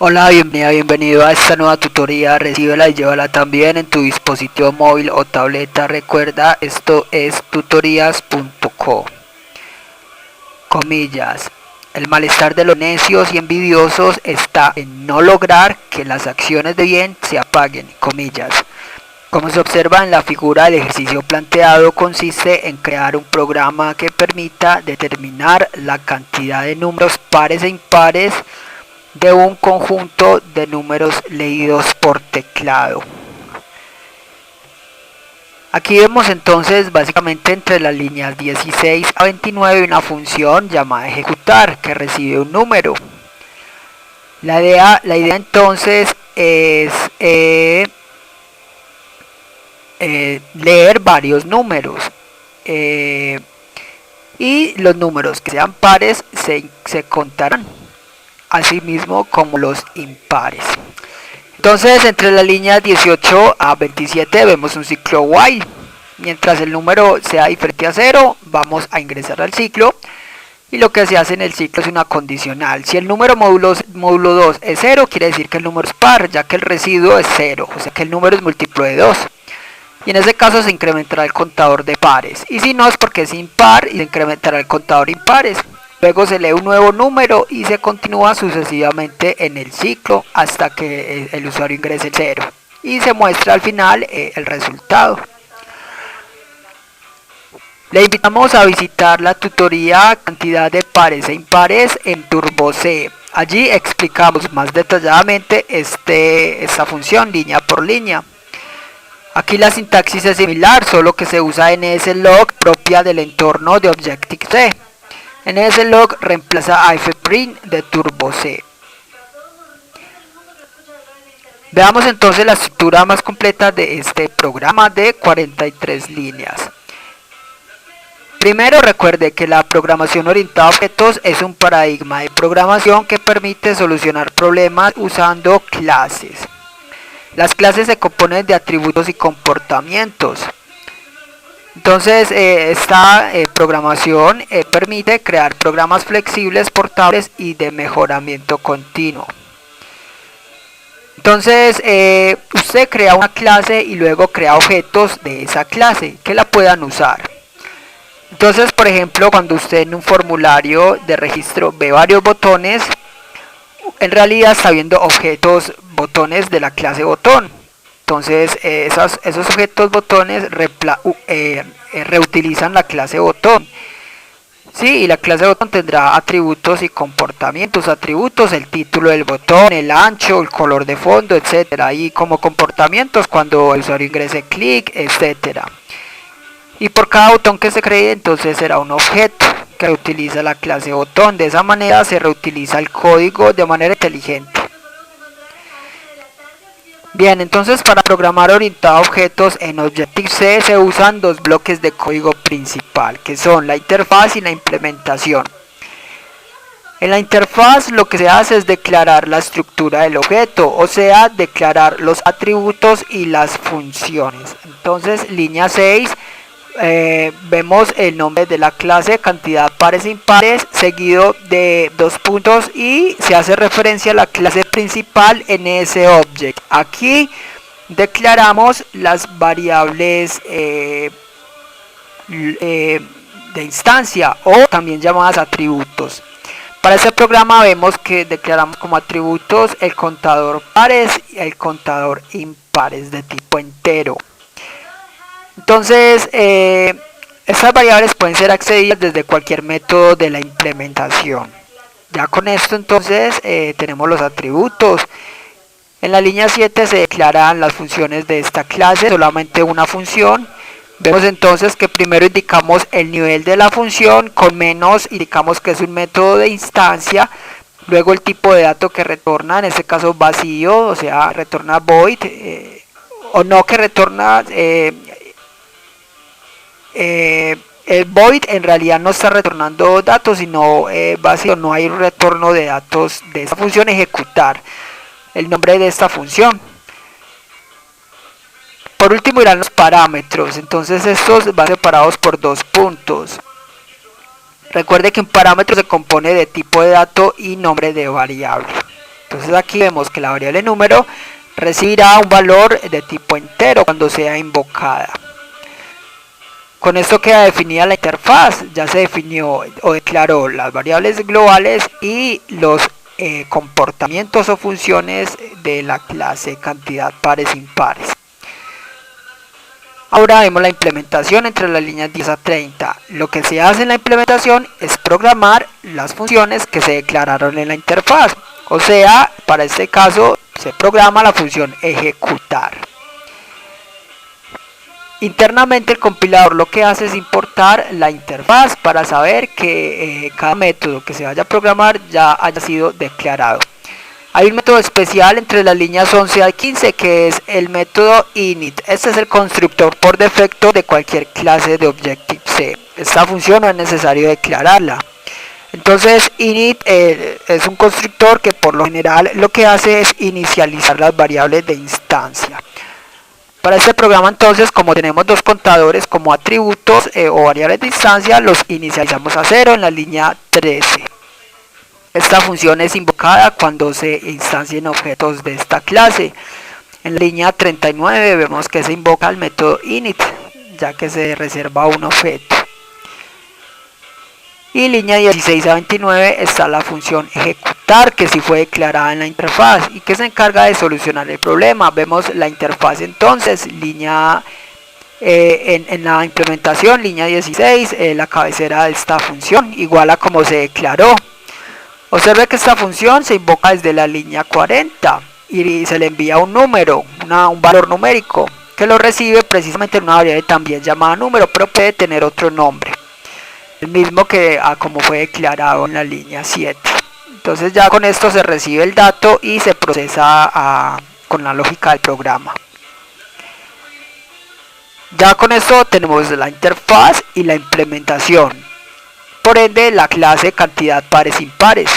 Hola, bienvenido a esta nueva tutoría. Recíbela y llévala también en tu dispositivo móvil o tableta. Recuerda, esto es tutorías.co. Comillas. El malestar de los necios y envidiosos está en no lograr que las acciones de bien se apaguen. Comillas. Como se observa en la figura, el ejercicio planteado consiste en crear un programa que permita determinar la cantidad de números pares e impares de un conjunto de números leídos por teclado. Aquí vemos entonces básicamente entre las líneas 16 a 29 una función llamada ejecutar que recibe un número. La idea entonces es leer varios números y los números que sean pares se contarán, asimismo como los impares. Entonces entre la línea 18 a 27 vemos un ciclo while. Mientras el número sea diferente a 0, vamos a ingresar al ciclo. Y lo que se hace en el ciclo es una condicional. Si el número módulo 2 es 0, quiere decir que el número es par, ya que el residuo es 0, o sea que el número es múltiplo de 2. Y en ese caso se incrementará el contador de pares. Y si no, es porque es impar y se incrementará el contador impares. Luego se lee un nuevo número y se continúa sucesivamente en el ciclo hasta que el usuario ingrese el 0. Y se muestra al final el resultado. Le invitamos a visitar la tutoría cantidad de pares e impares en TurboC. Allí explicamos más detalladamente esta función línea por línea. Aquí la sintaxis es similar, solo que se usa NSLog propia del entorno de Objective-C. NSLog reemplaza a fprint de TurboC. Veamos entonces la estructura más completa de este programa de 43 líneas. Primero, recuerde que la programación orientada a objetos es un paradigma de programación que permite solucionar problemas usando clases. Las clases se componen de atributos y comportamientos. Entonces, esta programación permite crear programas flexibles, portables y de mejoramiento continuo. Entonces, usted crea una clase y luego crea objetos de esa clase que la puedan usar. Entonces, por ejemplo, cuando usted en un formulario de registro ve varios botones, en realidad está viendo botones de la clase botón. Entonces esos objetos botones reutilizan la clase botón. Sí, y la clase botón tendrá atributos y comportamientos. Atributos: el título del botón, el ancho, el color de fondo, etcétera. Y como comportamientos, cuando el usuario ingrese clic, etcétera. Y por cada botón que se cree, entonces será un objeto que reutiliza la clase botón. De esa manera se reutiliza el código de manera inteligente. Bien, entonces para programar orientado a objetos en Objective-C se usan dos bloques de código principal, que son la interfaz y la implementación. En la interfaz lo que se hace es declarar la estructura del objeto, o sea, declarar los atributos y las funciones. Entonces, línea 6, vemos el nombre de la clase, cantidad pares e impares, seguido de dos puntos y se hace referencia a la clase principal en ese object. Aquí declaramos las variables de instancia o también llamadas atributos. Para este programa vemos que declaramos como atributos el contador pares y el contador impares de tipo entero. Entonces, estas variables pueden ser accedidas desde cualquier método de la implementación. Ya con esto entonces tenemos los atributos. En la línea 7 se declaran las funciones de esta clase, solamente una función. Vemos entonces que primero indicamos el nivel de la función, con menos indicamos que es un método de instancia. Luego el tipo de dato que retorna, en este caso vacío, o sea, retorna void, o no, que retorna... el void en realidad no está retornando datos, sino vacío, no hay retorno de datos de esta función ejecutar, el nombre de esta función. Por último irán los parámetros, entonces estos van separados por dos puntos. Recuerde que un parámetro se compone de tipo de dato y nombre de variable. Entonces aquí vemos que la variable número recibirá un valor de tipo entero cuando sea invocada. Con esto queda definida la interfaz. Ya se definió o declaró las variables globales y los comportamientos o funciones de la clase cantidad pares impares. Ahora vemos la implementación entre las líneas 10 a 30. Lo que se hace en la implementación es programar las funciones que se declararon en la interfaz. O sea, para este caso se programa la función ejecutar. Internamente el compilador lo que hace es importar la interfaz para saber que cada método que se vaya a programar ya haya sido declarado. Hay un método especial entre las líneas 11 a 15 que es el método init. Este es el constructor por defecto de cualquier clase de Objective-C. Esta función no es necesario declararla. Entonces init es un constructor que por lo general lo que hace es inicializar las variables de instancia. Para este programa entonces, como tenemos dos contadores como atributos o variables de instancia, los inicializamos a 0 en la línea 13. Esta función es invocada cuando se instancien objetos de esta clase. En la línea 39 vemos que se invoca el método init, ya que se reserva un objeto. Y en línea 16 a 29 está la función ejecutar, que sí fue declarada en la interfaz y que se encarga de solucionar el problema. Vemos la interfaz entonces, en la implementación, línea 16, la cabecera de esta función, igual a como se declaró. Observe que esta función se invoca desde la línea 40 y se le envía un número, un valor numérico, que lo recibe precisamente en una variable también llamada número, pero puede tener otro nombre, el mismo que como fue declarado en la línea 7. Entonces ya con esto se recibe el dato y se procesa con la lógica del programa. Ya con esto tenemos la interfaz y la implementación. Por ende, la clase cantidad pares impares.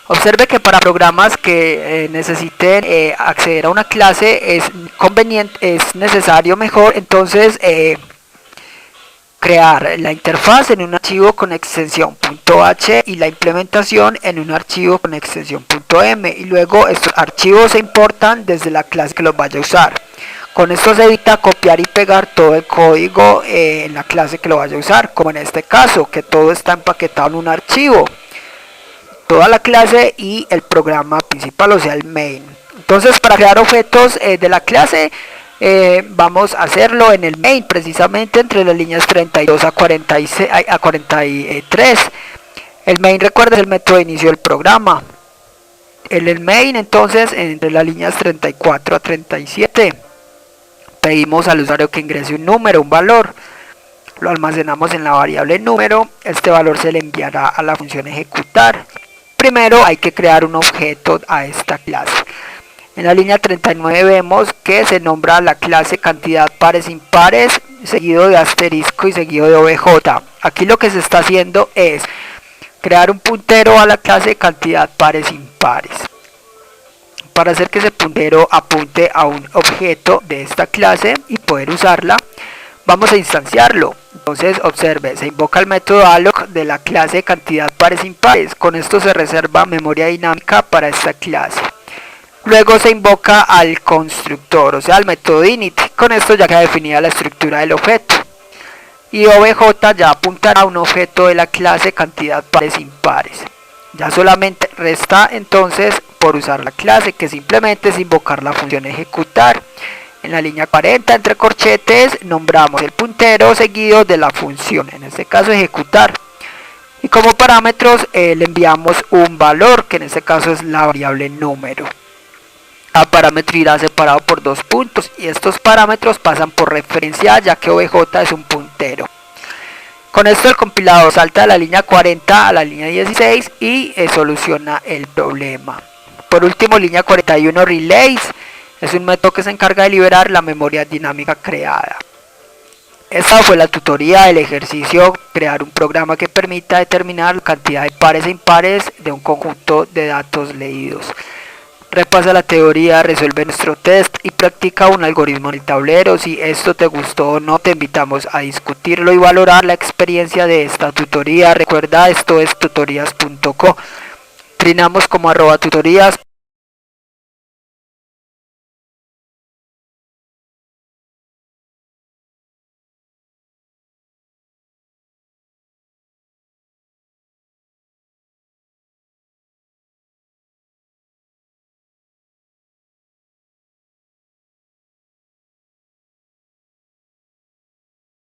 Observe que para programas que necesiten acceder a una clase es necesario mejor entonces crear la interfaz en un archivo con extensión .h y la implementación en un archivo con extensión .m, y luego estos archivos se importan desde la clase que los vaya a usar. Con esto se evita copiar y pegar todo el código en la clase que lo vaya a usar, como en este caso, que todo está empaquetado en un archivo, toda la clase y el programa principal, o sea el main. Entonces, para crear objetos de la clase vamos a hacerlo en el main, precisamente entre las líneas 32 a 43. El main, recuerda, es el método de inicio del programa. El main, entonces, entre las líneas 34 a 37 pedimos al usuario que ingrese un número, un valor, lo almacenamos en la variable número. Este valor se le enviará a la función ejecutar. Primero hay que crear un objeto a esta clase. En la línea 39 vemos que se nombra la clase cantidad pares impares, seguido de asterisco y seguido de obj. Aquí lo que se está haciendo es crear un puntero a la clase cantidad pares impares. Para hacer que ese puntero apunte a un objeto de esta clase y poder usarla, vamos a instanciarlo. Entonces observe, se invoca el método alloc de la clase cantidad pares impares. Con esto se reserva memoria dinámica para esta clase. Luego se invoca al constructor, o sea al método init. Con esto ya queda definida la estructura del objeto. Y obj ya apuntará a un objeto de la clase cantidad pares impares. Ya solamente resta entonces por usar la clase, que simplemente es invocar la función ejecutar. En la línea 40 entre corchetes nombramos el puntero seguido de la función, en este caso ejecutar. Y como parámetros le enviamos un valor, que en este caso es la variable número. A parámetro irá separado por dos puntos y estos parámetros pasan por referencia, ya que obj es un puntero. Con esto el compilador salta de la línea 40 a la línea 16 y soluciona el problema. Por último, línea 41 relays. Es un método que se encarga de liberar la memoria dinámica creada. Esta fue la tutoría del ejercicio crear un programa que permita determinar la cantidad de pares e impares de un conjunto de datos leídos. Repasa la teoría, resuelve nuestro test y practica un algoritmo en el tablero. Si esto te gustó o no, te invitamos a discutirlo y valorar la experiencia de esta tutoría. Recuerda, esto es tutorías.co. trinamos como @tutorías.